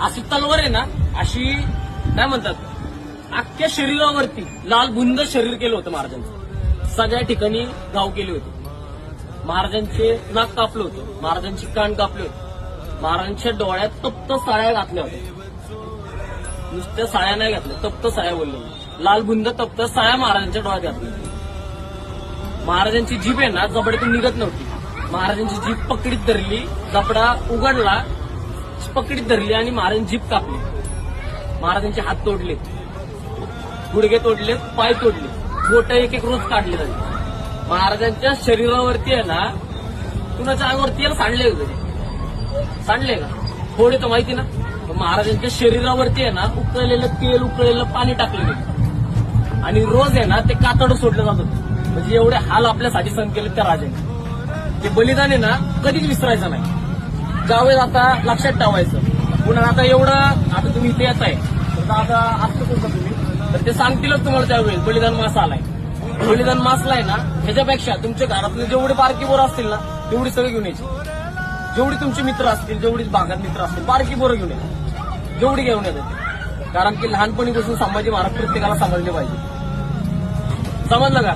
अशी तलवार आहे ना, अशी काय म्हणतात, अख्ख्या शरीरावरती लाल बुंद शरीर केलं होतं महाराजांचं. सगळ्या ठिकाणी घाव केले होते. महाराजांचे नाक कापलं होतं, महाराजांची कान कापले होते, महाराजांच्या डोळ्यात तप्त साळ्या घातल्या होत्या. नुसत्या साळ्या नाही घातल्या, तप्त साळ्या बोललो. लाल बुंद तप्त साळ्या महाराजांच्या डोळ्यात घातल्या. महाराजांची जीभ आहे ना जबड्यातून निघत नव्हती. महाराजांची जीभ पकडीत धरली, जबडा उघडला, पकडीत धरली आणि महाराजांची जीभ कापली. महाराजांचे हात तोडले, गुडघे तोडले, पाय तोडले, बोट एक एक रोज काढले जाते. महाराजांच्या शरीरावरती आहे ना, कुणाच्या अंगावरती याला सांडले होते, सांडले का थोडे तर माहिती ना. महाराजांच्या शरीरावरती आहे ना उकळलेलं तेल, उकळलेलं पाणी टाकलं गेलं आणि रोज आहे ना ते कातडं सोडलं जात होतं. म्हणजे एवढे हाल आपल्यासाठी सहन केले त्या राजाने. ते बलिदान आहे ना कधीच विसरायचं नाही. ज्यावेळेस आता लक्षात ठेवायचं. पुन्हा आता एवढं, आता तुम्ही इथे येत आहे तर आता असं करता तुम्ही, तर ते सांगतीलच तुम्हाला त्यावेळेस बलिदान मास आलाय. बलिदान मासलाय ना, ह्याच्यापेक्षा तुमच्या घरातले जेवढे बारकी बोरं असतील ना तेवढी सगळी घेऊन यायची. जेवढी तुमचे मित्र असतील, जेवढी भागात मित्र असतील, बारकी बोरं घेऊन यायची, जेवढी घेऊन येतात. कारण की लहानपणीपासून संभाजी महाराज प्रत्येकाला सांभाळले पाहिजे. समजलं का?